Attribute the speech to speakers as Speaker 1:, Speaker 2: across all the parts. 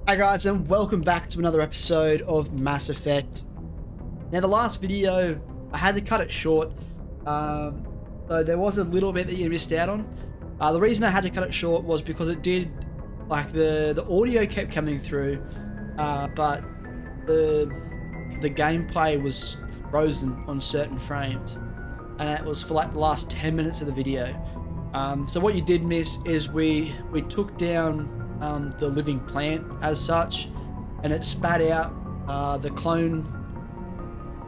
Speaker 1: Hi guys, and welcome back to another episode of Mass Effect. Now the last video, I had to cut it short, so there was a little bit that you missed out on. The reason I had to cut it short was because it did, like the audio kept coming through, but the gameplay was frozen on certain frames, and it was for like the last 10 minutes of the video. So what you did miss is we took down the living plant as such, and it spat out the clone,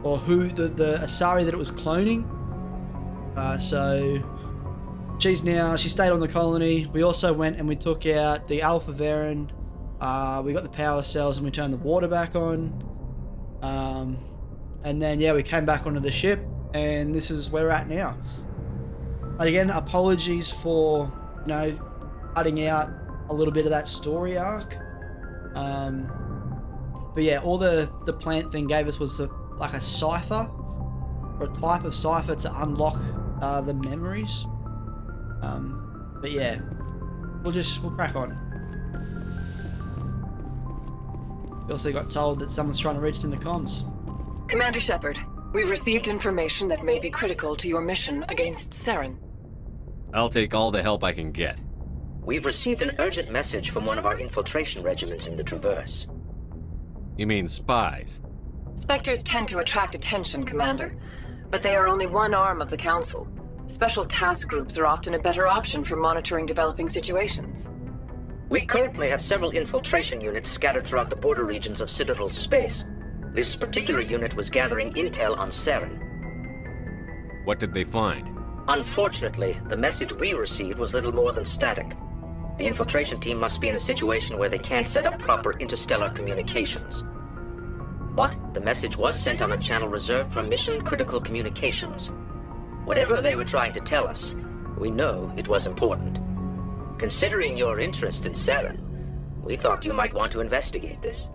Speaker 1: or the Asari that it was cloning. So she stayed on the colony. We also went and we took out the Alpha Varen. We got the power cells and we turned the water back on. And then we came back onto the ship, and this is where we're at now. But again, apologies for cutting out a little bit of that story arc. But yeah, all the plant thing gave us was like a cipher, or a type of cipher to unlock the memories. But yeah, we'll crack on. We also got told that someone's trying to reach us in the comms.
Speaker 2: Commander Shepard, we've received information that may be critical to your mission against Saren.
Speaker 3: I'll take all the help I can get.
Speaker 4: We've received an urgent message from one of our infiltration regiments in the Traverse.
Speaker 3: You mean spies?
Speaker 2: Spectres tend to attract attention, Commander, but they are only one arm of the Council. Special task groups are often a better option for monitoring developing situations.
Speaker 4: We currently have several infiltration units scattered throughout the border regions of Citadel space. This particular unit was gathering intel on Saren.
Speaker 3: What did they find?
Speaker 4: Unfortunately, the message we received was little more than static. The infiltration team must be in a situation where they can't set up proper interstellar communications. But the message was sent on a channel reserved for mission-critical communications. Whatever they were trying to tell us, we know it was important. Considering your interest in Saren, we thought you might want to investigate this.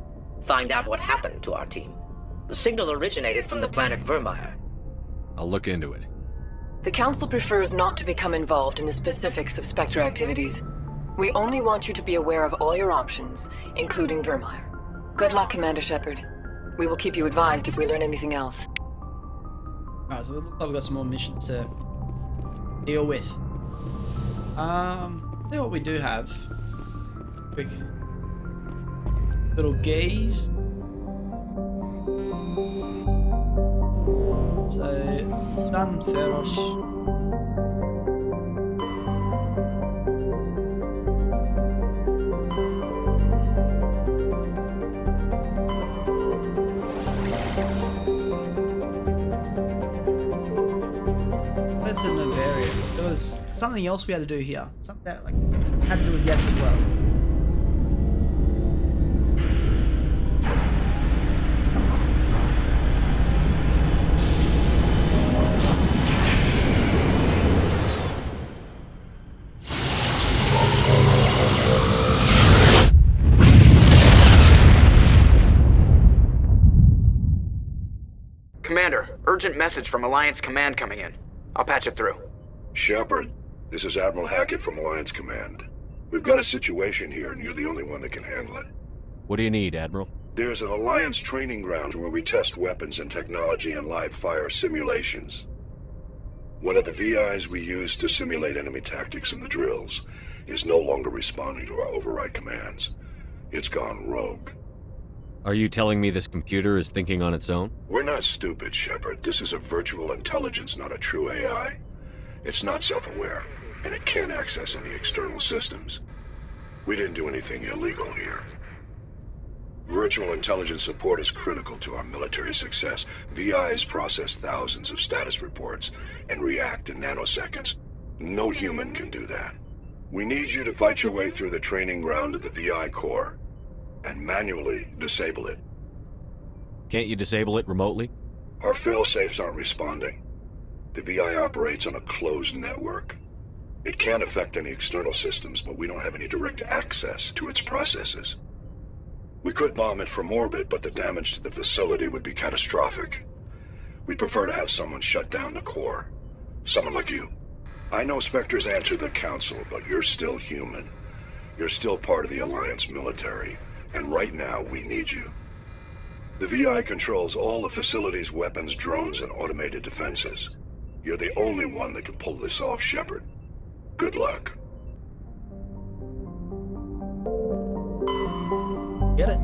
Speaker 4: Find out what happened to our team. The signal originated from the planet Vermeer.
Speaker 3: I'll look into it.
Speaker 2: The Council prefers not to become involved in the specifics of Spectre activities. We only want you to be aware of all your options, including Vermeer. Good luck, Commander Shepard. We will keep you advised if we learn anything else.
Speaker 1: Alright, so it looks like we've got some more missions to deal with. See what we do have. Quick little gaze. So, San Ferros. That's a Noveria. There was something else we had to do here. Something that had to do with Geth as well.
Speaker 5: Commander, urgent message from Alliance Command coming in. I'll patch it through.
Speaker 6: Shepard, this is Admiral Hackett from Alliance Command. We've got a situation here, and you're the only one that can handle it.
Speaker 3: What do you need, Admiral?
Speaker 6: There's an Alliance training ground where we test weapons and technology in live fire simulations. One of the VIs we use to simulate enemy tactics in the drills is no longer responding to our override commands. It's gone rogue.
Speaker 3: Are you telling me this computer is thinking on its own?
Speaker 6: We're not stupid, Shepard. This is a virtual intelligence, not a true AI. It's not self-aware, and it can't access any external systems. We didn't do anything illegal here. Virtual intelligence support is critical to our military success. VIs process thousands of status reports and react in nanoseconds. No human can do that. We need you to fight your way through the training ground of the VI core and manually disable it.
Speaker 3: Can't you disable it remotely?
Speaker 6: Our fail-safes aren't responding. The VI operates on a closed network. It can't affect any external systems, but we don't have any direct access to its processes. We could bomb it from orbit, but the damage to the facility would be catastrophic. We'd prefer to have someone shut down the core. Someone like you. I know Spectres answer the Council, but you're still human. You're still part of the Alliance military. and right now we need you. The VI controls all the facility's weapons, drones, and automated defenses. You're the only one that can pull this off, Shepard. Good luck.
Speaker 1: Get it?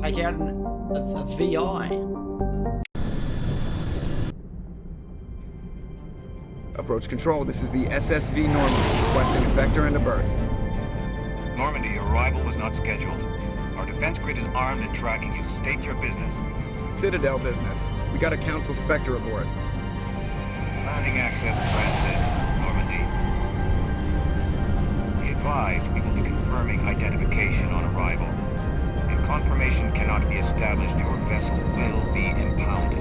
Speaker 1: Take out a VI.
Speaker 7: Approach control, this is the SSV Normandy, requesting a vector and a berth.
Speaker 8: Normandy, your arrival was not scheduled. Our defense grid is armed and tracking you. State your business.
Speaker 7: Citadel business. We got a Council Spectre aboard.
Speaker 8: Landing access granted, Normandy. Be advised, we will be confirming identification on arrival. If confirmation cannot be established, your vessel will be impounded.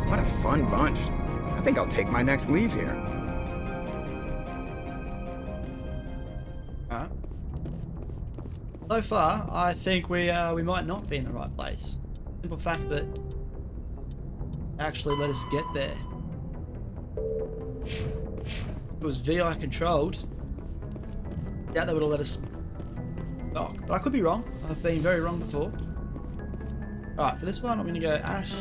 Speaker 7: What a fun bunch. I think I'll take my next leave here.
Speaker 1: So far, I think we might not be in the right place. Simple fact that actually let us get there. If it was VI controlled, I doubt they would have let us dock. But I could be wrong. I've been very wrong before. Alright, for this one, I'm going to go Ash.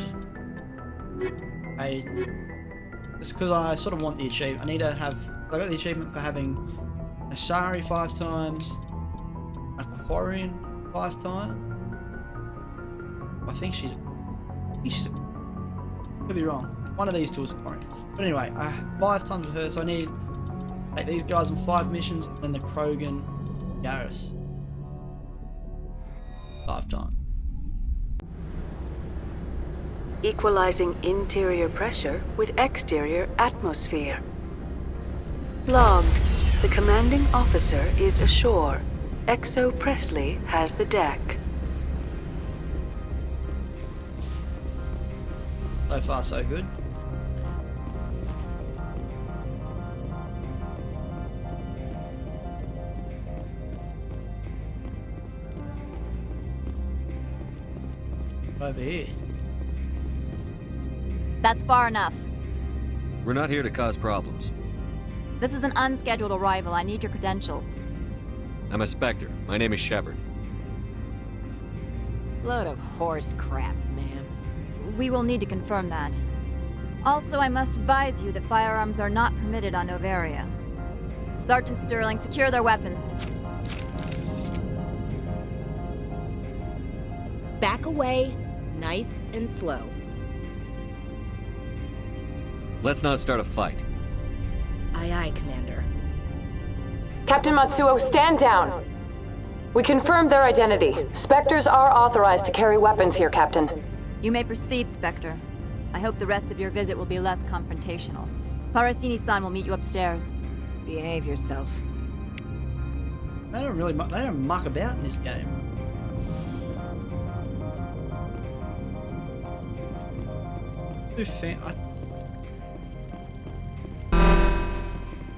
Speaker 1: Just because I sort of want the achievement. I need to have... I got the achievement for having Asari 5 times. Aquarian 5 times. I think she's a could be wrong. One of these two is Aquarian. But anyway, 5 times with her, so I need to take these guys on 5 missions and then the Krogan Garrus 5 times.
Speaker 9: Equalizing interior pressure with exterior atmosphere. Logged. The commanding officer is ashore. Exo Presley has the deck.
Speaker 1: So far, so good. Over here.
Speaker 10: That's far enough.
Speaker 3: We're not here to cause problems.
Speaker 10: This is an unscheduled arrival. I need your credentials.
Speaker 3: I'm a Spectre. My name is Shepard.
Speaker 11: Load of horse crap, ma'am.
Speaker 10: We will need to confirm that. Also, I must advise you that firearms are not permitted on Noveria. Sergeant Sterling, secure their weapons.
Speaker 11: Back away, nice and slow.
Speaker 3: Let's not start a fight.
Speaker 11: Aye, aye, Commander.
Speaker 2: Captain Matsuo, stand down! We confirmed their identity. Spectres are authorized to carry weapons here, Captain.
Speaker 10: You may proceed, Spectre. I hope the rest of your visit will be less confrontational. Parasini-san will meet you upstairs.
Speaker 11: Behave yourself.
Speaker 1: They don't muck about in this game.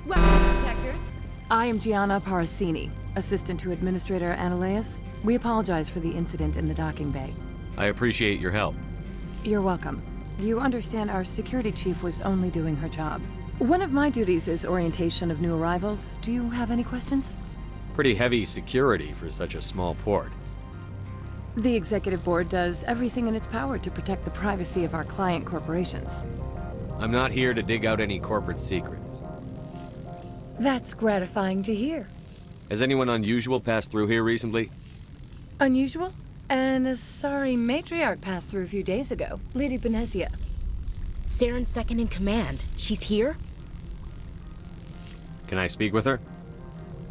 Speaker 12: Weapons detectors. I am Gianna Parasini, assistant to Administrator Ananias. We apologize for the incident in the docking bay.
Speaker 3: I appreciate your help.
Speaker 12: You're welcome. You understand our security chief was only doing her job. One of my duties is orientation of new arrivals. Do you have any questions?
Speaker 3: Pretty heavy security for such a small port.
Speaker 12: The executive board does everything in its power to protect the privacy of our client corporations.
Speaker 3: I'm not here to dig out any corporate secrets.
Speaker 12: That's gratifying to hear.
Speaker 3: Has anyone unusual passed through here recently?
Speaker 12: Unusual? An Asari matriarch passed through a few days ago. Lady Benezia.
Speaker 11: Saren's second in command. She's here?
Speaker 3: Can I speak with her?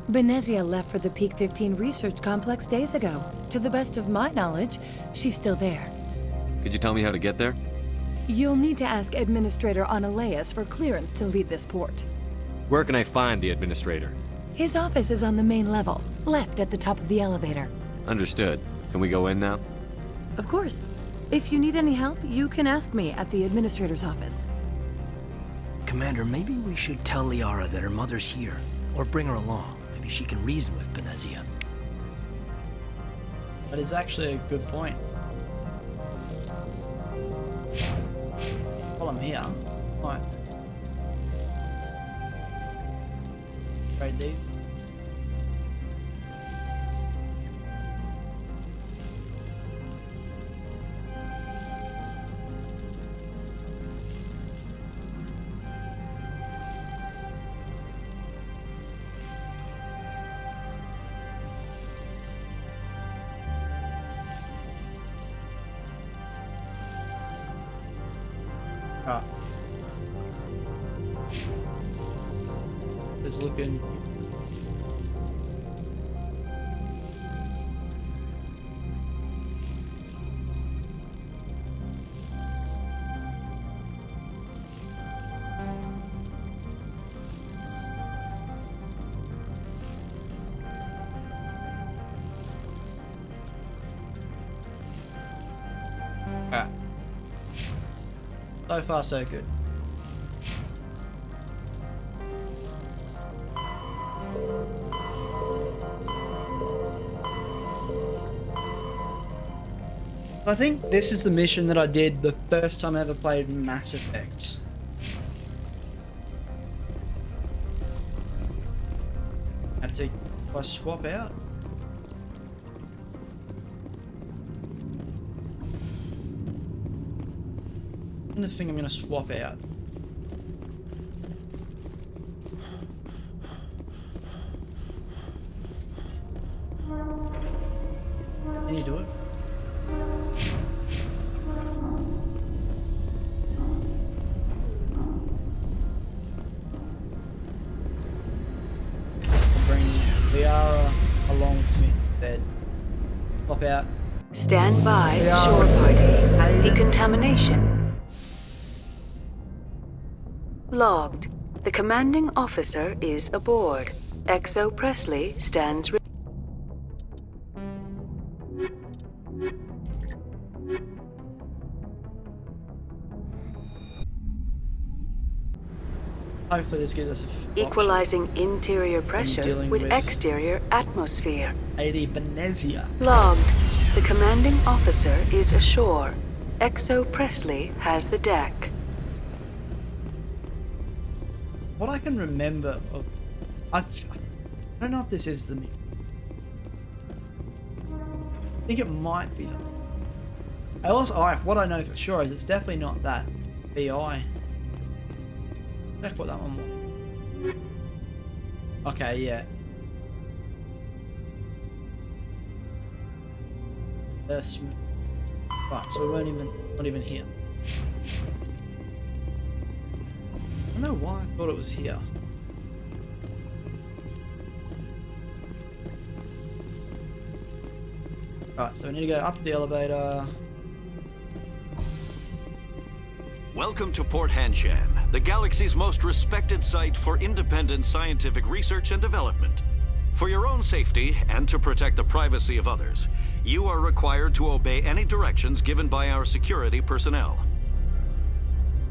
Speaker 12: Benezia left for the Peak 15 research complex days ago. To the best of my knowledge, she's still there.
Speaker 3: Could you tell me how to get there?
Speaker 12: You'll need to ask Administrator Ananias for clearance to leave this port.
Speaker 3: Where can I find the Administrator?
Speaker 12: His office is on the main level, left at the top of the elevator.
Speaker 3: Understood. Can we go in now?
Speaker 12: Of course. If you need any help, you can ask me at the Administrator's office.
Speaker 13: Commander, maybe we should tell Liara that her mother's here, or bring her along. Maybe she can reason with Benezia.
Speaker 1: That is actually a good point. While I'm here, might trade these. Ah. It's looking. Ah. So far, so good. I think this is the mission that I did the first time I ever played Mass Effect. Had to, do I swap out? I don't think I'm gonna swap out. Can you do it? Along with me, dead. Pop out.
Speaker 9: Stand by, shore party. Decontamination. Logged. The commanding officer is aboard. XO Presley stands.
Speaker 1: Hopefully this gives us a
Speaker 9: equalizing interior pressure with exterior atmosphere.
Speaker 1: 80 Venezia.
Speaker 9: Logged. The commanding officer is ashore. XO Presley has the deck.
Speaker 1: What I can remember of... I don't know if this is the... I think it might be that. What I know for sure is it's definitely not that. BI. Check what that one was. Okay, yeah. Right, so we weren't not even here. I don't know why I thought it was here. Right, so we need to go up the elevator.
Speaker 14: Welcome to Port Hanshan, the galaxy's most respected site for independent scientific research and development. For your own safety and to protect the privacy of others, you are required to obey any directions given by our security personnel.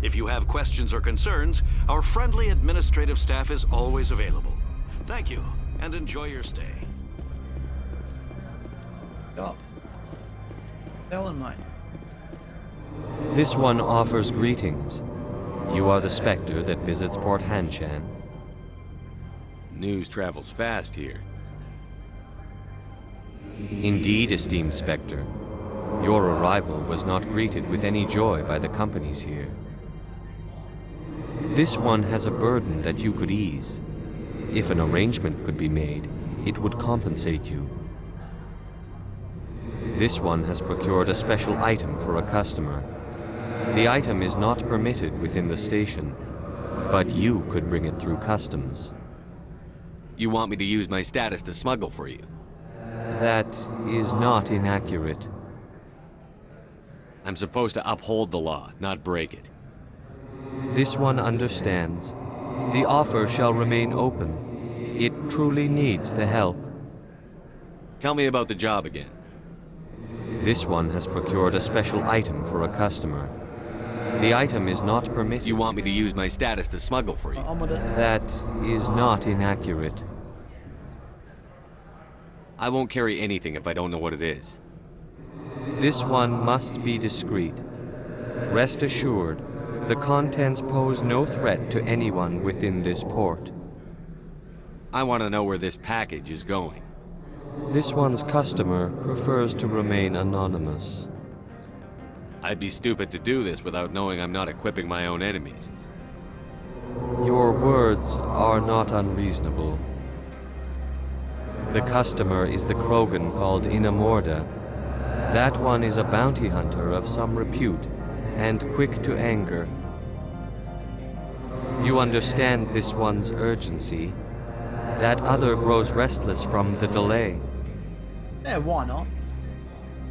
Speaker 14: If you have questions or concerns, our friendly administrative staff is always available. Thank you, and enjoy your stay.
Speaker 1: Go. Ellen, mate.
Speaker 3: This one offers greetings. You are the Spectre that visits Port Hanshan.
Speaker 15: News travels fast here.
Speaker 3: Indeed, esteemed Spectre. Your arrival was not greeted with any joy by the companies here. This one has a burden that you could ease. If an arrangement could be made, it would compensate you. This one has procured a special item for a customer. The item is not permitted within the station, but you could bring it through customs.
Speaker 15: You want me to use my status to smuggle for you?
Speaker 3: That is not inaccurate.
Speaker 15: I'm supposed to uphold the law, not break it.
Speaker 3: This one understands. The offer shall remain open. It truly needs the help.
Speaker 15: Tell me about the job again.
Speaker 3: This one has procured a special item for a customer. The item is not permitted.
Speaker 15: You want me to use my status to smuggle for you?
Speaker 3: That is not inaccurate.
Speaker 15: I won't carry anything if I don't know what it is.
Speaker 3: This one must be discreet. Rest assured, the contents pose no threat to anyone within this port.
Speaker 15: I want to know where this package is going.
Speaker 3: This one's customer prefers to remain anonymous.
Speaker 15: I'd be stupid to do this without knowing I'm not equipping my own enemies.
Speaker 3: Your words are not unreasonable. The customer is the Krogan called Inamorda. That one is a bounty hunter of some repute, and quick to anger. You understand this one's urgency. That other grows restless from the delay.
Speaker 1: Yeah, why not?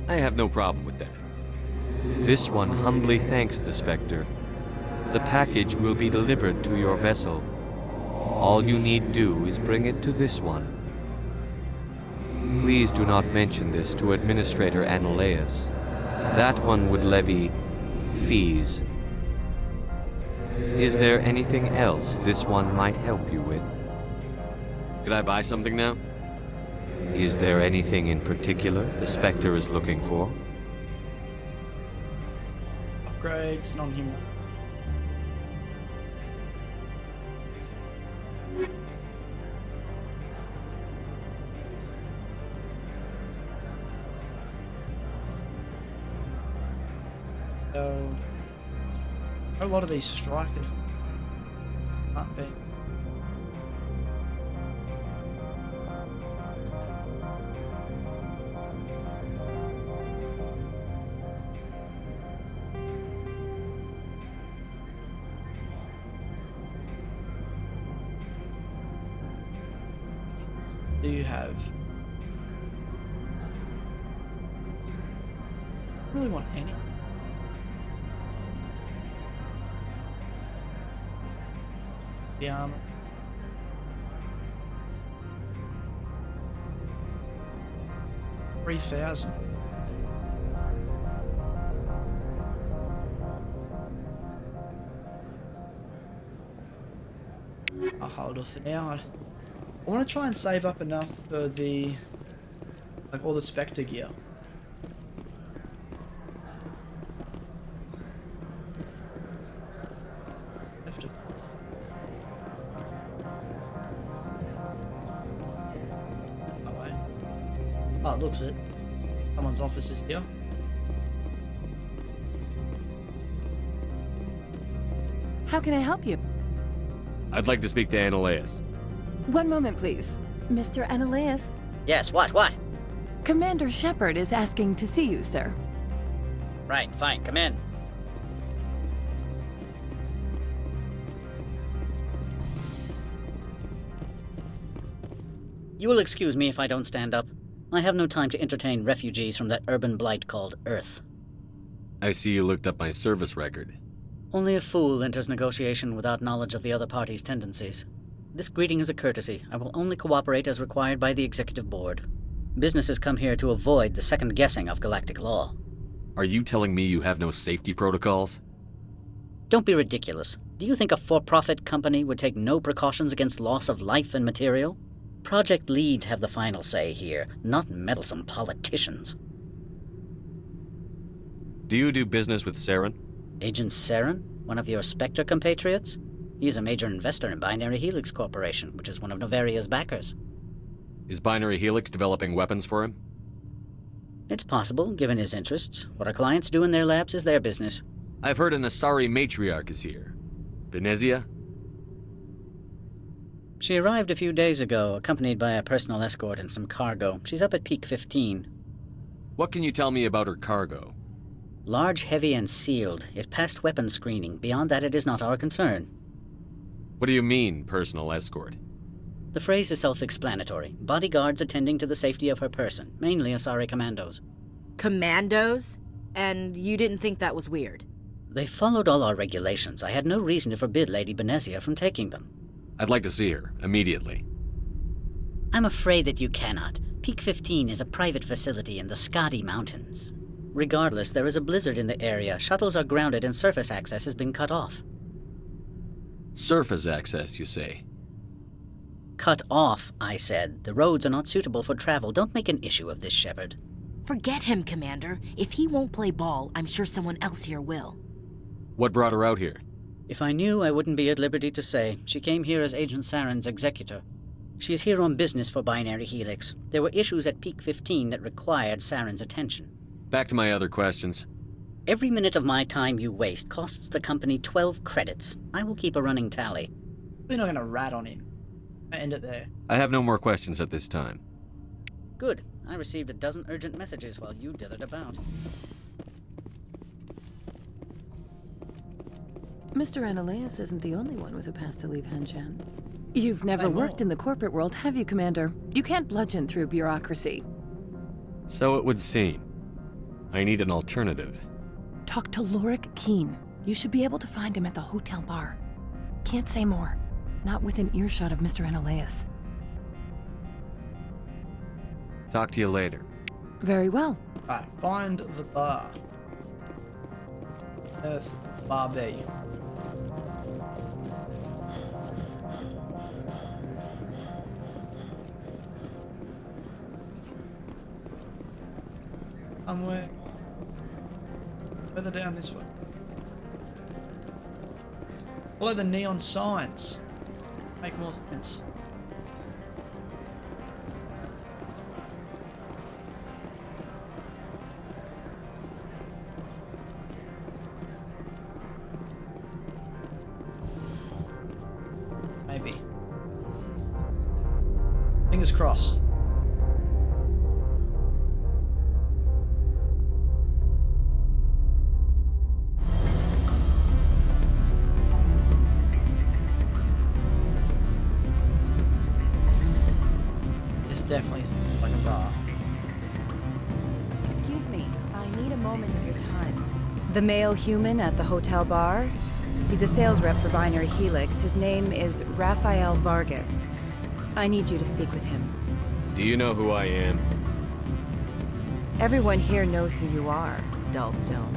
Speaker 15: I have no problem with that.
Speaker 3: This one humbly thanks the Spectre. The package will be delivered to your vessel. All you need do is bring it to this one. Please do not mention this to Administrator Analaeus. That one would levy fees. Is there anything else this one might help you with?
Speaker 15: Could I buy something now?
Speaker 3: Is there anything in particular the Spectre is looking for?
Speaker 1: Upgrades, non-human. So, a lot of these strikers aren't being. Do you have? I really want any. The armor. $3,000. I'll hold off for now. I want to try and save up enough for the, like, all the Spectre gear. Have to. Oh wait. Oh, it looks it. Someone's office is here.
Speaker 12: How can I help you?
Speaker 15: I'd like to speak to Analaeus.
Speaker 12: One moment, please. Mr. Analaeus.
Speaker 16: Yes, what?
Speaker 12: Commander Shepard is asking to see you, sir.
Speaker 16: Right, fine, come in. You will excuse me if I don't stand up. I have no time to entertain refugees from that urban blight called Earth.
Speaker 15: I see you looked up my service record.
Speaker 16: Only a fool enters negotiation without knowledge of the other party's tendencies. This greeting is a courtesy. I will only cooperate as required by the Executive Board. Businesses come here to avoid the second guessing of galactic law.
Speaker 15: Are you telling me you have no safety protocols?
Speaker 16: Don't be ridiculous. Do you think a for-profit company would take no precautions against loss of life and material? Project leads have the final say here, not meddlesome politicians.
Speaker 15: Do you do business with Saren?
Speaker 16: Agent Saren? One of your Spectre compatriots? He is a major investor in Binary Helix Corporation, which is one of Noveria's backers.
Speaker 15: Is Binary Helix developing weapons for him?
Speaker 16: It's possible, given his interests. What our clients do in their labs is their business.
Speaker 15: I've heard an Asari matriarch is here. Venezia?
Speaker 16: She arrived a few days ago, accompanied by a personal escort and some cargo. She's up at Peak 15.
Speaker 15: What can you tell me about her cargo?
Speaker 16: Large, heavy, and sealed. It passed weapons screening. Beyond that, it is not our concern.
Speaker 15: What do you mean, personal escort?
Speaker 16: The phrase is self-explanatory. Bodyguards attending to the safety of her person, mainly Asari commandos.
Speaker 11: Commandos? And you didn't think that was weird?
Speaker 16: They followed all our regulations. I had no reason to forbid Lady Benezia from taking them.
Speaker 15: I'd like to see her, immediately.
Speaker 16: I'm afraid that you cannot. Peak 15 is a private facility in the Skadi Mountains. Regardless, there is a blizzard in the area. Shuttles are grounded and surface access has been cut off.
Speaker 15: Surface access, you say?
Speaker 16: Cut off, I said. The roads are not suitable for travel. Don't make an issue of this, Shepard.
Speaker 11: Forget him, Commander. If he won't play ball, I'm sure someone else here will.
Speaker 15: What brought her out here?
Speaker 16: If I knew, I wouldn't be at liberty to say. She came here as Agent Saren's executor. She's here on business for Binary Helix. There were issues at Peak 15 that required Saren's attention.
Speaker 15: Back to my other questions.
Speaker 16: Every minute of my time you waste costs the company 12 credits. I will keep a running tally.
Speaker 1: They're not going to rat on him. I end it there.
Speaker 15: I have no more questions at this time.
Speaker 16: Good. I received a dozen urgent messages while you dithered about.
Speaker 12: Mr. Ananias isn't the only one with a past to leave Hanshan. You've never worked in the corporate world, have you, Commander? You can't bludgeon through bureaucracy.
Speaker 15: So it would seem. I need an alternative.
Speaker 12: Talk to Lorik Keen. You should be able to find him at the hotel bar. Can't say more. Not within earshot of Mr. Ananias.
Speaker 15: Talk to you later.
Speaker 12: Very well.
Speaker 1: Right, find the bar. Earth Bar B. Somewhere further down this way. Follow the neon signs. Make more sense. Maybe. Fingers crossed. Definitely like a bar.
Speaker 17: Excuse me, I need a moment of your time. The male human at the hotel bar? He's a sales rep for Binary Helix. His name is Rafael Vargas. I need you to speak with him.
Speaker 15: Do you know who I am?
Speaker 17: Everyone here knows who you are, Dullstone.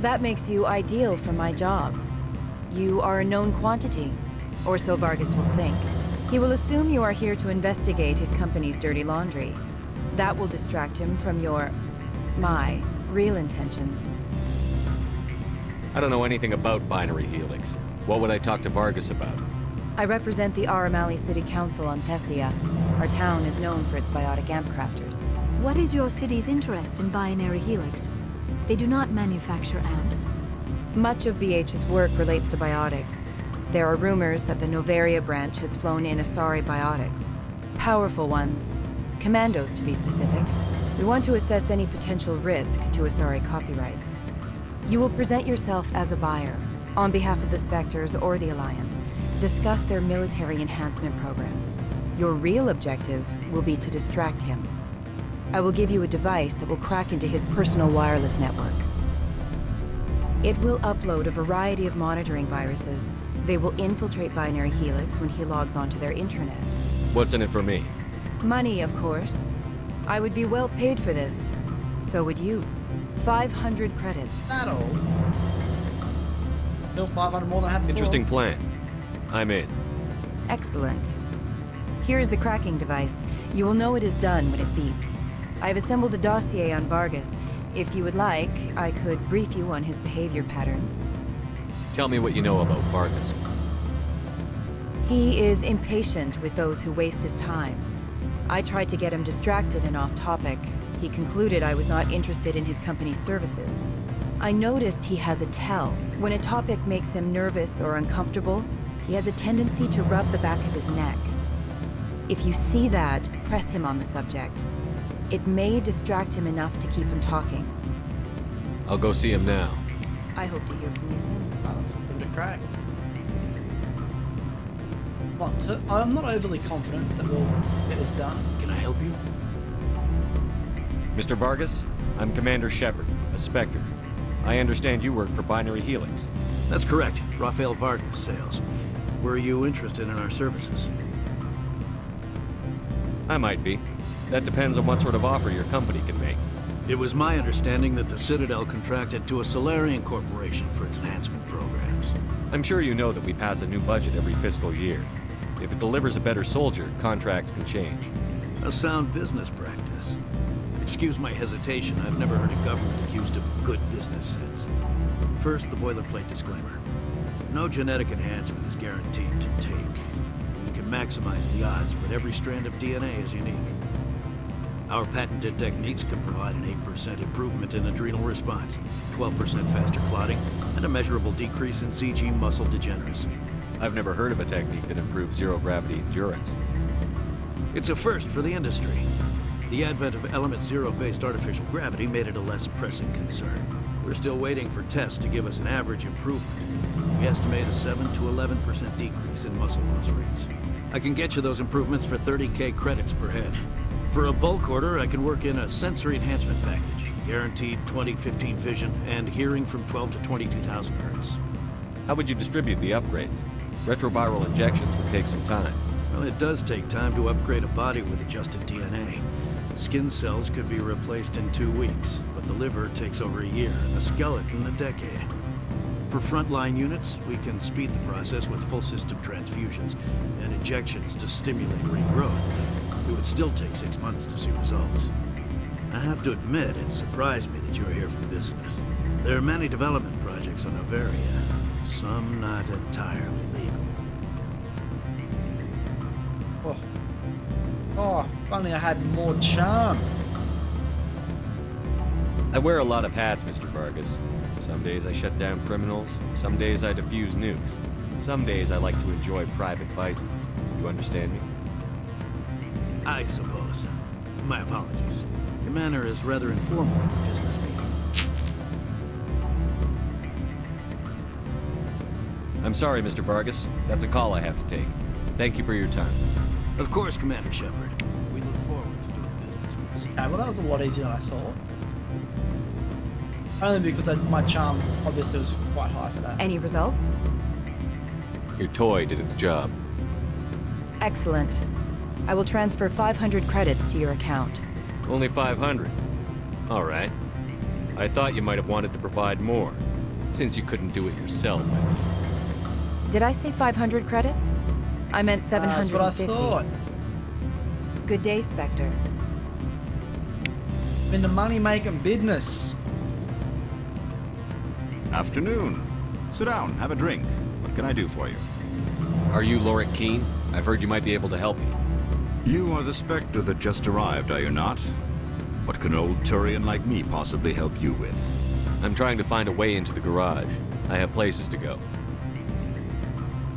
Speaker 17: That makes you ideal for my job. You are a known quantity, or so Vargas will think. He will assume you are here to investigate his company's dirty laundry. That will distract him from my real intentions.
Speaker 15: I don't know anything about Binary Helix. What would I talk to Vargas about?
Speaker 17: I represent the Aramali City Council on Thessia. Our town is known for its biotic amp crafters.
Speaker 18: What is your city's interest in Binary Helix? They do not manufacture amps.
Speaker 17: Much of BH's work relates to biotics. There are rumors that the Noveria branch has flown in Asari biotics. Powerful ones. Commandos, to be specific. We want to assess any potential risk to Asari copyrights. You will present yourself as a buyer, on behalf of the Spectres or the Alliance. Discuss their military enhancement programs. Your real objective will be to distract him. I will give you a device that will crack into his personal wireless network. It will upload a variety of monitoring viruses. They will infiltrate Binary Helix when he logs onto their intranet.
Speaker 15: What's in it for me?
Speaker 17: Money, of course. I would be well paid for this. So would you. 500 credits.
Speaker 1: That all? Still 500 more than I had before.
Speaker 15: Interesting plan. I'm in.
Speaker 17: Excellent. Here's the cracking device. You will know it is done when it beeps. I've assembled a dossier on Vargas. If you would like, I could brief you on his behavior patterns.
Speaker 15: Tell me what you know about Vargas.
Speaker 17: He is impatient with those who waste his time. I tried to get him distracted and off topic. He concluded I was not interested in his company's services. I noticed he has a tell. When a topic makes him nervous or uncomfortable, he has a tendency to rub the back of his neck. If you see that, press him on the subject. It may distract him enough to keep him talking.
Speaker 15: I'll go see him now.
Speaker 17: I hope to hear from you soon.
Speaker 1: That's a bit of crack. I'm not overly confident that we'll get this done.
Speaker 13: Can I help you?
Speaker 15: Mr. Vargas, I'm Commander Shepard, a Spectre. I understand you work for Binary Helix.
Speaker 13: That's correct. Rafael Vargas, sales. Were you interested in our services?
Speaker 15: I might be. That depends on what sort of offer your company can make.
Speaker 13: It was my understanding that the Citadel contracted to a Solarian corporation for its enhancement programs.
Speaker 15: I'm sure you know that we pass a new budget every fiscal year. If it delivers a better soldier, contracts can change.
Speaker 13: A sound business practice. Excuse my hesitation, I've never heard a government accused of good business sense. First, the boilerplate disclaimer. No genetic enhancement is guaranteed to take. You can maximize the odds, but every strand of DNA is unique. Our patented techniques can provide an 8% improvement in adrenal response, 12% faster clotting, and a measurable decrease in CG muscle degeneracy.
Speaker 15: I've never heard of a technique that improves zero-gravity endurance.
Speaker 13: It's a first for the industry. The advent of element zero-based artificial gravity made it a less pressing concern. We're still waiting for tests to give us an average improvement. We estimate a 7 to 11% decrease in muscle loss rates. I can get you those improvements for 30k credits per head. For a bulk order, I can work in a sensory enhancement package. Guaranteed 20/15 vision and hearing from 12 to 22,000 hertz.
Speaker 15: How would you distribute the upgrades? Retroviral injections would take some time.
Speaker 13: Well, it does take time to upgrade a body with adjusted DNA. Skin cells could be replaced in 2 weeks, but the liver takes over a year, and the skeleton a decade. For frontline units, we can speed the process with full system transfusions and injections to stimulate regrowth. It would still take 6 months to see results. I have to admit, it surprised me that you were here for business. There are many development projects on Noveria, some not entirely legal.
Speaker 1: Oh, if only I had more charm.
Speaker 15: I wear a lot of hats, Mr. Vargas. Some days I shut down criminals, some days I defuse nukes. Some days I like to enjoy private vices. You understand me?
Speaker 13: I suppose. My apologies. Your manner is rather informal for a business meeting.
Speaker 15: I'm sorry, Mr. Vargas. That's a call I have to take. Thank you for your time.
Speaker 13: Of course, Commander Shepard. We look forward to doing business with you.
Speaker 1: Okay, well that was a lot easier than I thought. Only because my charm obviously was quite high for that.
Speaker 17: Any results?
Speaker 15: Your toy did its job.
Speaker 17: Excellent. I will transfer 500 credits to your account.
Speaker 15: Only 500. All right. I thought you might have wanted to provide more, since you couldn't do it yourself, I mean.
Speaker 17: Did I say 500 credits? I meant 750.
Speaker 1: That's what I thought.
Speaker 17: Good day, Spectre.
Speaker 1: In the money-making business.
Speaker 19: Afternoon. Sit down, have a drink. What can I do for you?
Speaker 15: Are you Lorik Keene? I've heard you might be able to help me.
Speaker 19: You are the Spectre that just arrived, are you not? What can an old Turian like me possibly help you with?
Speaker 15: I'm trying to find a way into the garage. I have places to go.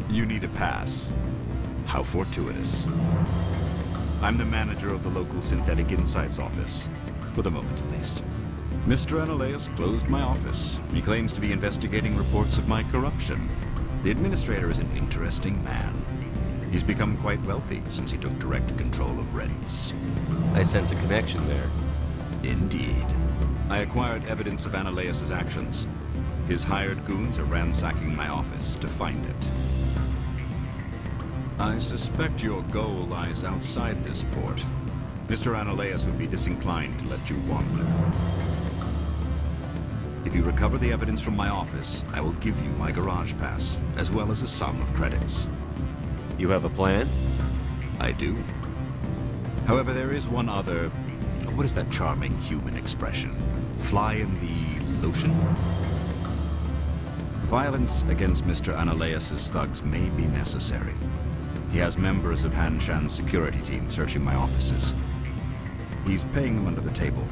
Speaker 19: You need a pass. How fortuitous. I'm the manager of the local Synthetic Insights office. For the moment, at least. Mr. Analaeus closed my office. He claims to be investigating reports of my corruption. The administrator is an interesting man. He's become quite wealthy since he took direct control of rents.
Speaker 15: I sense a connection there.
Speaker 19: Indeed. I acquired evidence of Analaeus' actions. His hired goons are ransacking my office to find it. I suspect your goal lies outside this port. Mr. Analaeus would be disinclined to let you wander. If you recover the evidence from my office, I will give you my garage pass, as well as a sum of credits.
Speaker 15: You have a plan?
Speaker 19: I do. However, there is one other... What is that charming human expression? Fly in the lotion? Violence against Mr. Analaeus' thugs may be necessary. He has members of Hanshan's security team searching my offices. He's paying them under the table.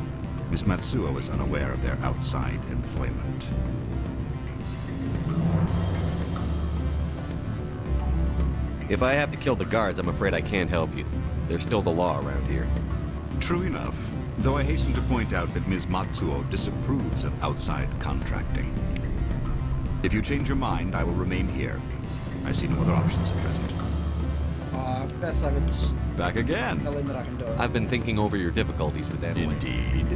Speaker 19: Miss Matsuo is unaware of their outside employment.
Speaker 15: If I have to kill the guards, I'm afraid I can't help you. There's still the law around here.
Speaker 19: True enough, though I hasten to point out that Ms. Matsuo disapproves of outside contracting. If you change your mind, I will remain here. I see no other options at present.
Speaker 1: Best I could...
Speaker 19: Back again.
Speaker 1: The limit I can do.
Speaker 15: I've been thinking over your difficulties with Emily.
Speaker 19: Indeed.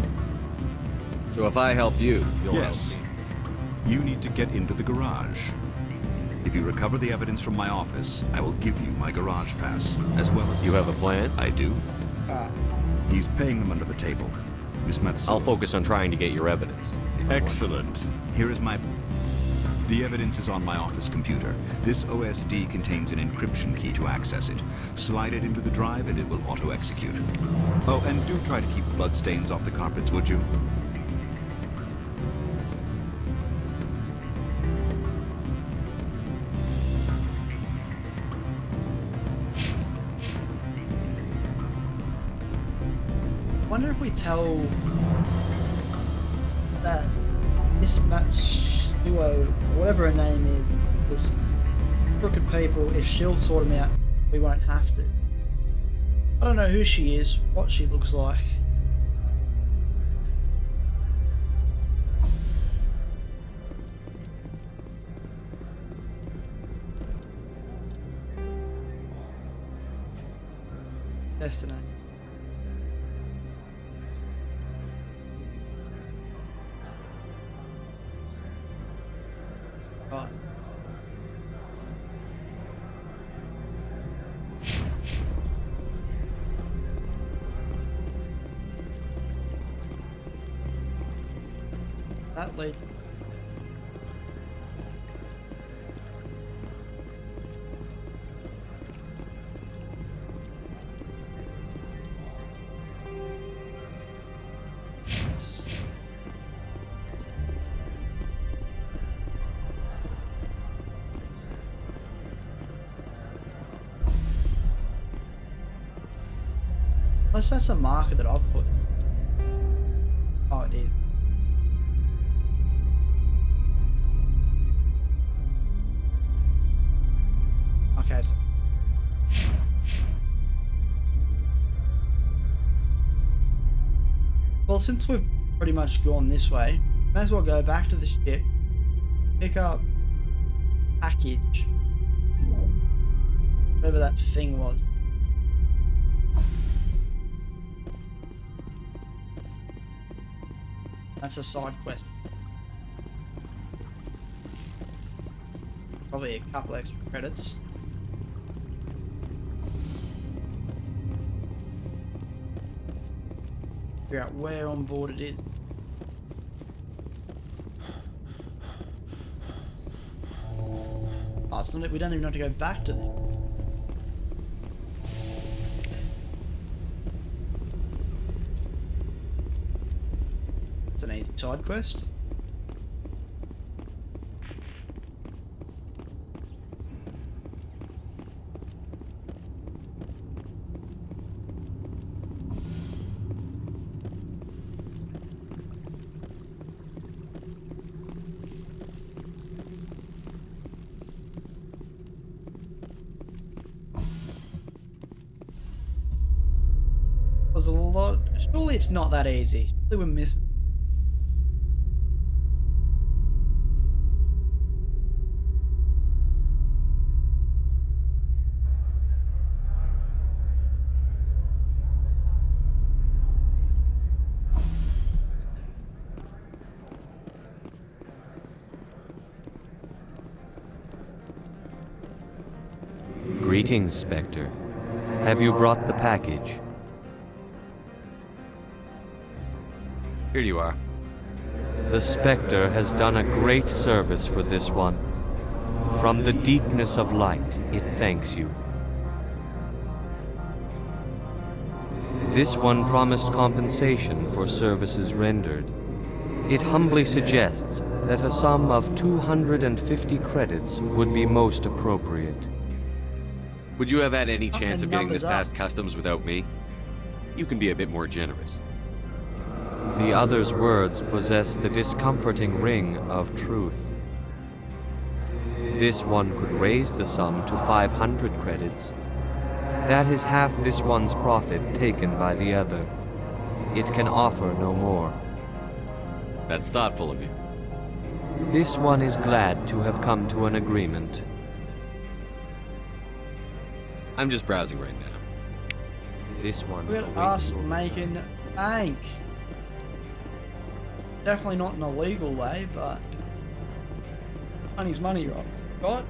Speaker 15: So if I help you, you'll
Speaker 19: yes.
Speaker 15: help me.
Speaker 19: You need to get into the garage. If you recover the evidence from my office, I will give you my garage pass, as well as...
Speaker 15: You have a plan?
Speaker 19: I do. He's paying them under the table. Miss Matsuo...
Speaker 15: I'll focus on trying to get your evidence.
Speaker 19: Excellent. Here is my... The evidence is on my office computer. This OSD contains an encryption key to access it. Slide it into the drive and it will auto-execute. Oh, and do try to keep bloodstains off the carpets, would you?
Speaker 1: I wonder if we tell that Miss Matsuo, whatever her name is, this crooked people, if she'll sort them out, we won't have to. I don't know who she is, what she looks like. destination. Right. That leads. Unless that's a marker that I've put. Oh, it is. Okay, so. Well, since we've pretty much gone this way, may as well go back to the ship, pick up package, whatever that thing was. That's a side quest. Probably a couple extra credits. Figure out where on board it is. Oh, it's not, we don't even have to go back to them. It's an easy side quest. Was a lot. Surely it's not that easy. Surely we're missing.
Speaker 3: Greetings, Spectre. Have you brought the package? Here you are. The Spectre has done a great service for this one. From the deepness of light, it thanks you. This one promised compensation for services rendered. It humbly suggests that a sum of 250 credits would be most appropriate.
Speaker 15: Would you have had any chance of getting this
Speaker 1: numbers up.
Speaker 15: past customs without me? You can be a bit more generous.
Speaker 3: The other's words possess the discomforting ring of truth. This one could raise the sum to 500 credits. That is half this one's profit taken by the other. It can offer no more.
Speaker 15: That's thoughtful of you.
Speaker 3: This one is glad to have come to an agreement.
Speaker 15: I'm just browsing right now.
Speaker 3: This one.
Speaker 1: Look at us making bank. Definitely not in a legal way, but money's money, right?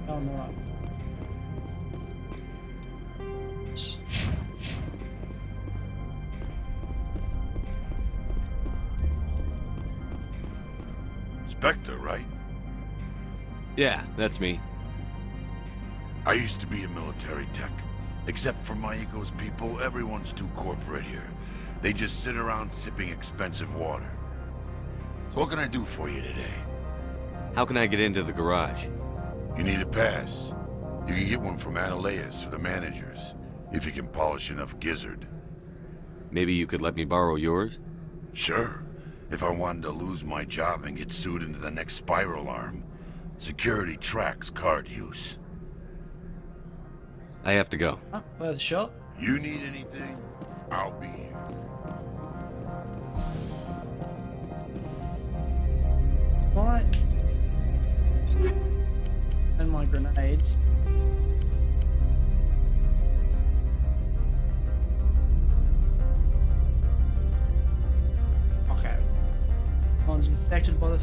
Speaker 1: On the right.
Speaker 6: Spectre, right?
Speaker 15: Yeah, that's me.
Speaker 6: I used to be a military tech. Except for my eco's people, everyone's too corporate here. They just sit around sipping expensive water. So what can I do for you today?
Speaker 15: How can I get into the garage?
Speaker 6: You need a pass. You can get one from Analeus or the managers, if you can polish enough gizzard.
Speaker 15: Maybe you could let me borrow yours?
Speaker 6: Sure. If I wanted to lose my job and get sued into the next spiral arm. Security tracks card use.
Speaker 15: I have to go.
Speaker 1: Oh, worth a shot.
Speaker 6: You need anything, I'll be here.
Speaker 1: Right. And my grenades. Okay. One's infected by the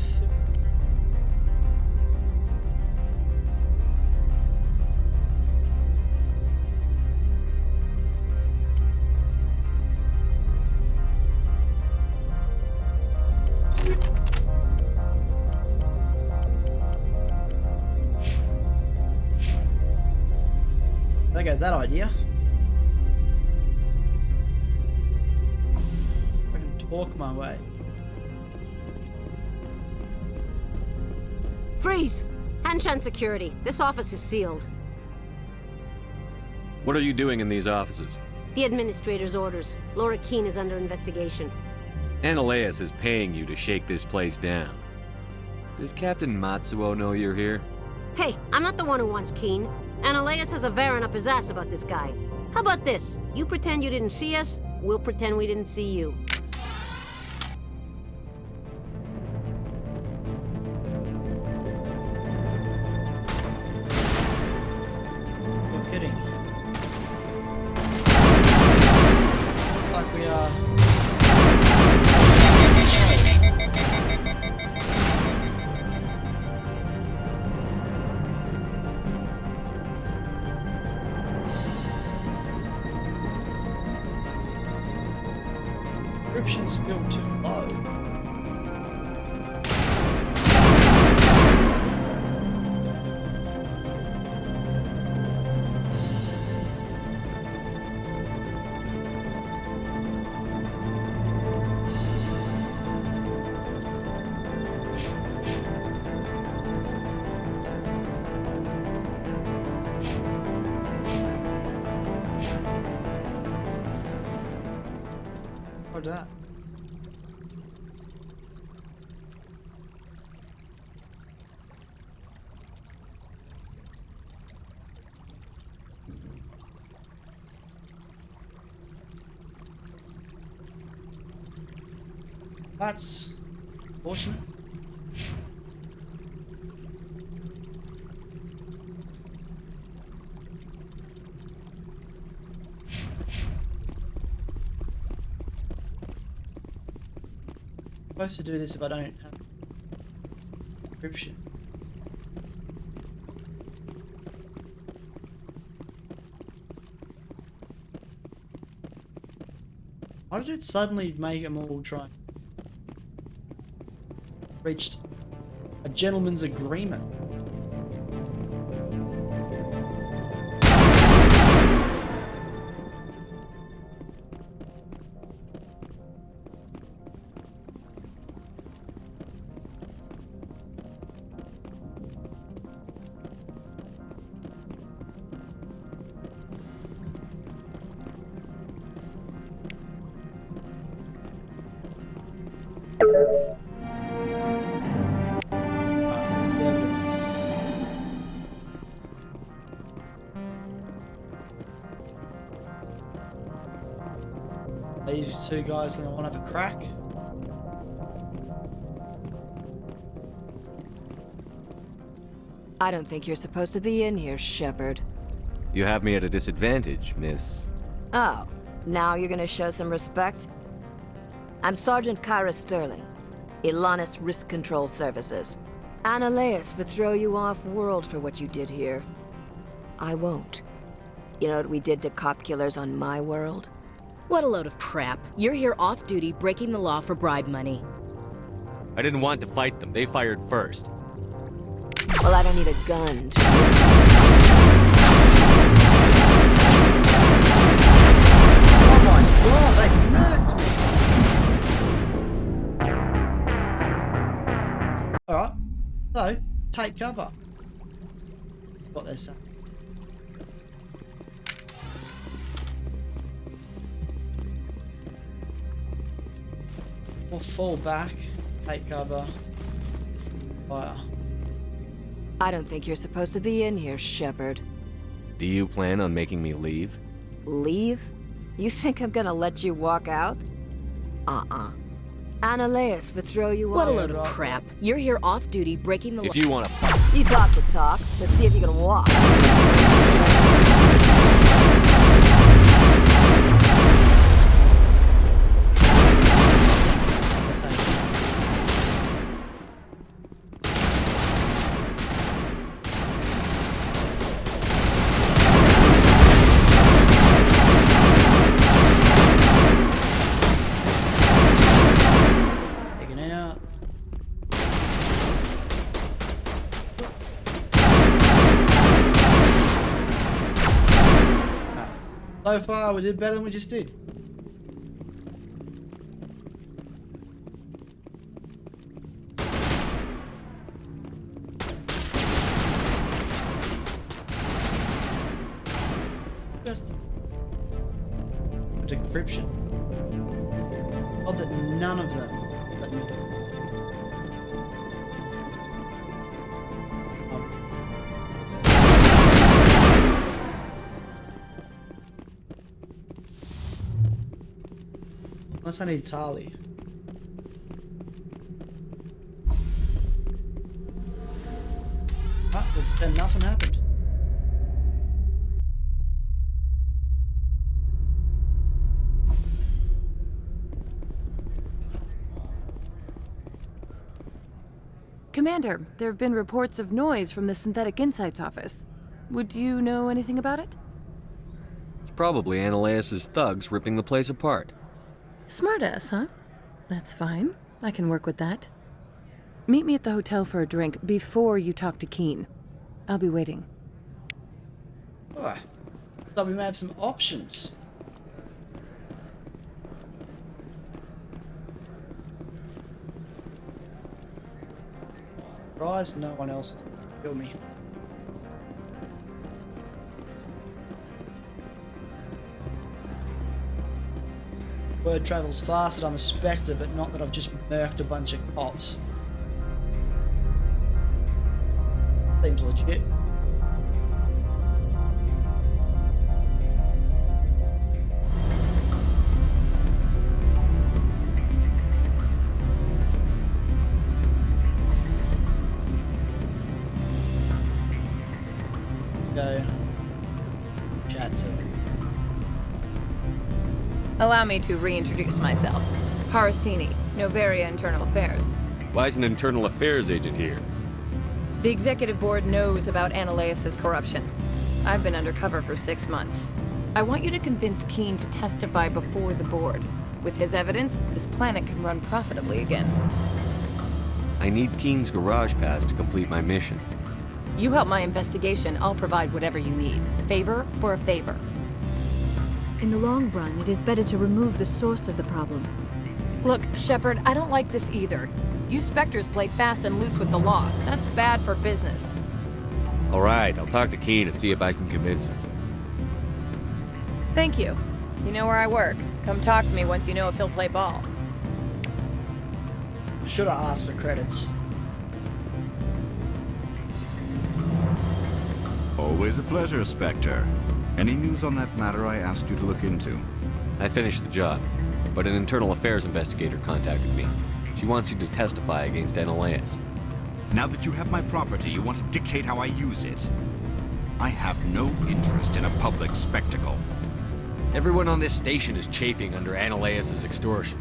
Speaker 1: There goes that idea. I can talk my way.
Speaker 20: Freeze! Hanshan security. This office is sealed.
Speaker 15: What are you doing in these offices?
Speaker 20: The administrator's orders. Laura Keene is under investigation.
Speaker 15: Ananias is paying you to shake this place down. Does Captain Matsuo know you're here?
Speaker 20: Hey, I'm not the one who wants Keene. Ananias has a Varen up his ass about this guy. How about this? You pretend you didn't see us, we'll pretend we didn't see you.
Speaker 1: You're kidding. Like we are. Encryption's still too low. How'd that? That's fortunate. I'm supposed to do this if I don't have encryption. Why did it suddenly make them all try? Reached a gentleman's agreement. These two guys gonna want to have a crack.
Speaker 21: I don't think you're supposed to be in here, Shepard.
Speaker 15: You have me at a disadvantage, miss.
Speaker 21: Oh, now you're gonna show some respect? I'm Sergeant Kyra Sterling, Ilanis Risk Control Services. Ananias would throw you off-world for what you did here. I won't. You know what we did to cop killers on my world?
Speaker 11: What a load of crap. You're here off-duty, breaking the law for bribe money.
Speaker 15: I didn't want to fight them. They fired first.
Speaker 21: Well, I don't need a gun to...
Speaker 1: Oh my god, they murked me! Alright, so, take cover. What they're saying. Or fall back, take cover, fire.
Speaker 21: I don't think you're supposed to be in here, Shepard.
Speaker 15: Do you plan on making me leave?
Speaker 21: Leave? You think I'm gonna let you walk out? Analeas would throw you off.
Speaker 11: What a load of crap. You're here off duty, breaking the law.
Speaker 15: If you want to...
Speaker 21: You talk the talk. Let's see if you can walk.
Speaker 1: So far, we did better than we just did. Just a decryption. Odd that none of them let me do it. Unless I need Tali. Ah, then nothing happened.
Speaker 12: Commander, there have been reports of noise from the Synthetic Insights office. Would you know anything about it?
Speaker 15: It's probably Analeas' thugs ripping the place apart.
Speaker 12: Smartass, huh? That's fine. I can work with that. Meet me at the hotel for a drink before you talk to Keen. I'll be waiting.
Speaker 1: Oh, thought we may have some options. Surprised no one else killed me. Word travels fast that I'm a Spectre, but not that I've just murked a bunch of cops. Seems legit. Go. Chat to.
Speaker 4: Allow me to reintroduce myself. Parasini, Noveria Internal Affairs.
Speaker 15: Why is an internal affairs agent here?
Speaker 4: The executive board knows about Analeas' corruption. I've been undercover for 6 months. I want you to convince Keen to testify before the board. With his evidence, this planet can run profitably again.
Speaker 3: I need Keen's garage pass to complete my mission.
Speaker 4: You help my investigation, I'll provide whatever you need. Favor for a favor.
Speaker 18: In the long run, it is better to remove the source of the problem.
Speaker 4: Look, Shepard, I don't like this either. You Spectres play fast and loose with the law. That's bad for business.
Speaker 15: Alright, I'll talk to Keen and see if I can convince him.
Speaker 4: Thank you. You know where I work. Come talk to me once you know if he'll play ball.
Speaker 1: I should have asked for credits.
Speaker 19: Always a pleasure, Spectre. Any news on that matter I asked you to look into?
Speaker 15: I finished the job, but an internal affairs investigator contacted me. She wants you to testify against Analeas.
Speaker 19: Now that you have my property, you want to dictate how I use it. I have no interest in a public spectacle.
Speaker 15: Everyone on this station is chafing under Analeas' extortion.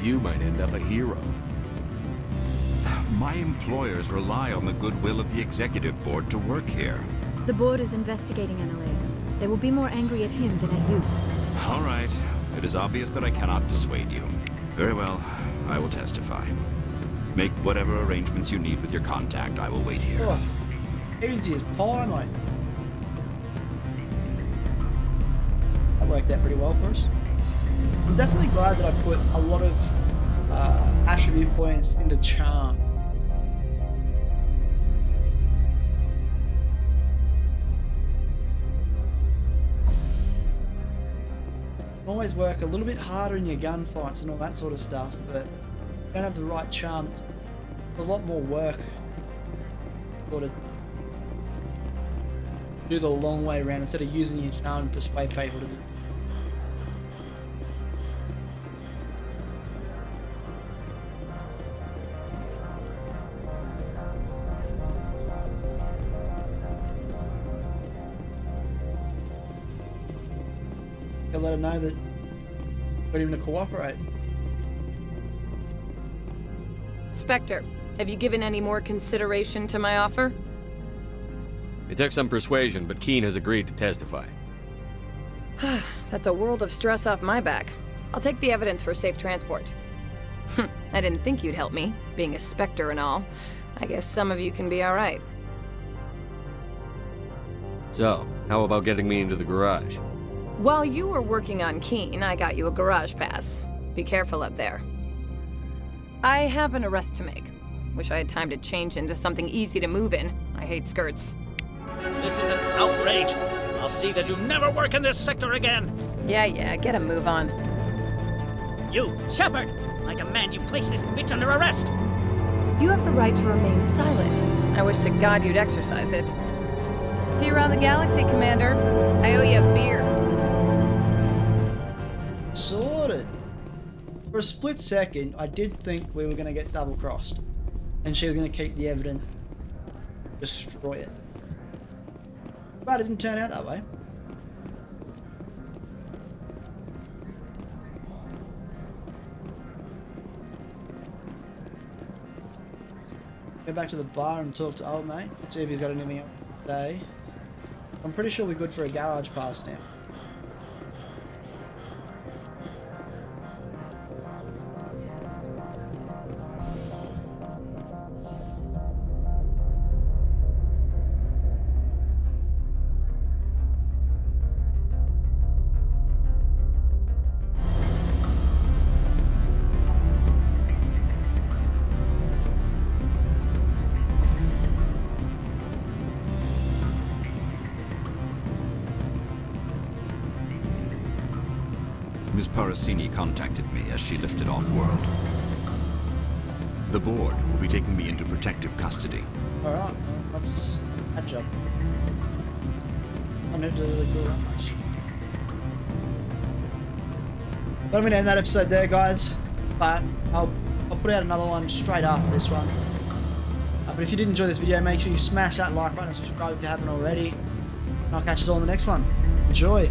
Speaker 15: You might end up a hero.
Speaker 19: My employers rely on the goodwill of the executive board to work here.
Speaker 18: The board is investigating Analeas. They will be more angry at him than at you.
Speaker 19: All right. It is obvious that I cannot dissuade you. Very well. I will testify. Make whatever arrangements you need with your contact. I will wait here.
Speaker 1: Oh, easy as pie, mate. That worked out pretty well for us. I'm definitely glad that I put a lot of attribute points into charm. Always work a little bit harder in your gunfights and all that sort of stuff, but if you don't have the right charm, it's a lot more work. Sort of do the long way around instead of using your charm and persuade people to do. I'll let him know that got him to cooperate.
Speaker 4: Spectre, have you given any more consideration to my offer?
Speaker 15: It took some persuasion, but Keen has agreed to testify.
Speaker 4: That's a world of stress off my back. I'll take the evidence for safe transport. I didn't think you'd help me, being a Spectre and all. I guess some of you can be alright.
Speaker 15: So, how about getting me into the garage?
Speaker 4: While you were working on Keen, I got you a garage pass. Be careful up there. I have an arrest to make. Wish I had time to change into something easy to move in. I hate skirts.
Speaker 5: This is an outrage. I'll see that you never work in this sector again.
Speaker 4: Yeah, get a move on.
Speaker 5: You, Shepard! I demand you place this bitch under arrest!
Speaker 4: You have the right to remain silent. I wish to God you'd exercise it. See you around the galaxy, Commander. I owe you a beer.
Speaker 1: Sorted. For a split second, I did think we were going to get double-crossed. And she was going to keep the evidence, destroy it. But it didn't turn out that way. Go back to the bar and talk to old mate. Let's see if he's got anything else to say. I'm pretty sure we're good for a garage pass now.
Speaker 19: Ms. Parasini contacted me as she lifted off-world. The board will be taking me into protective custody.
Speaker 1: Alright, well, let's catch up. I'm into the garage. But I'm going to end that episode there, guys. But I'll put out another one straight after this one. But if you did enjoy this video, make sure you smash that like button and subscribe if you haven't already. And I'll catch us all in the next one. Enjoy!